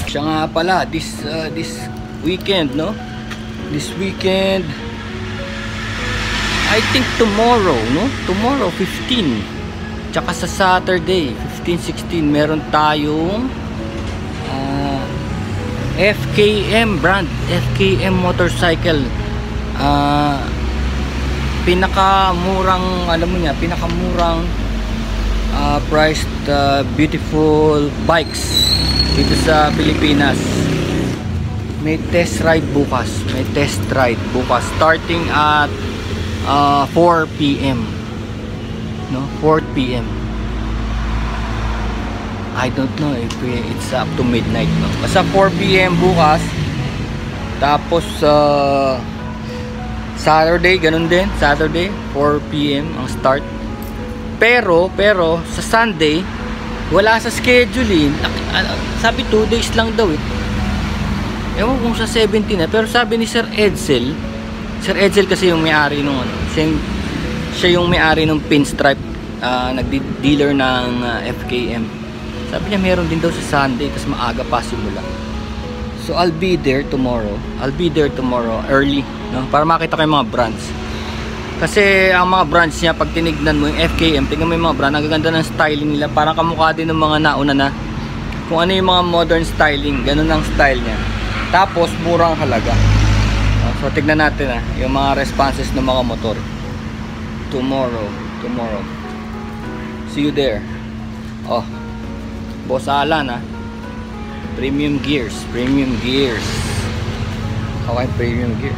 Siya nga pala, this weekend, no? This weekend, I think tomorrow, no? Tomorrow, 15. Tsaka sa Saturday, 15, 16, meron tayong FKM brand, FKM motorcycle. Pinakamurang, alam mo niya, pinakamurang priced beautiful bikes dito sa Pilipinas. May test ride bukas. May test ride bukas starting at 4 PM. No, 4 PM. I don't know if it's up to midnight, no. Basta 4 PM bukas. Tapos Saturday, ganun din. Saturday, 4 PM ang start. Pero sa Sunday, wala sa schedule. Sabi 2 days lang daw eh. Ewan kung sa 17 na. Pero sabi ni Sir Edsel kasi yung may-ari nung ano. Siya yung may-ari ng Pinstripe, nagdi-dealer ng FKM. Sabi niya meron din daw sa Sunday, tapos maaga pa simula. So I'll be there tomorrow. Early, no? Para makita ko yung mga brands. Kasi ang mga brands niya, pag tinignan mo yung FKM, tingnan mo yung mga brand, ang gaganda ng styling nila. Parang kamukha din ng mga nauna na. Kung ano yung mga modern styling, ganun ang style niya. Tapos murang halaga. So tignan natin yung mga responses ng mga motor. Tomorrow. See you there. Oh, Boss Alan Premium gears. Okay, premium gear.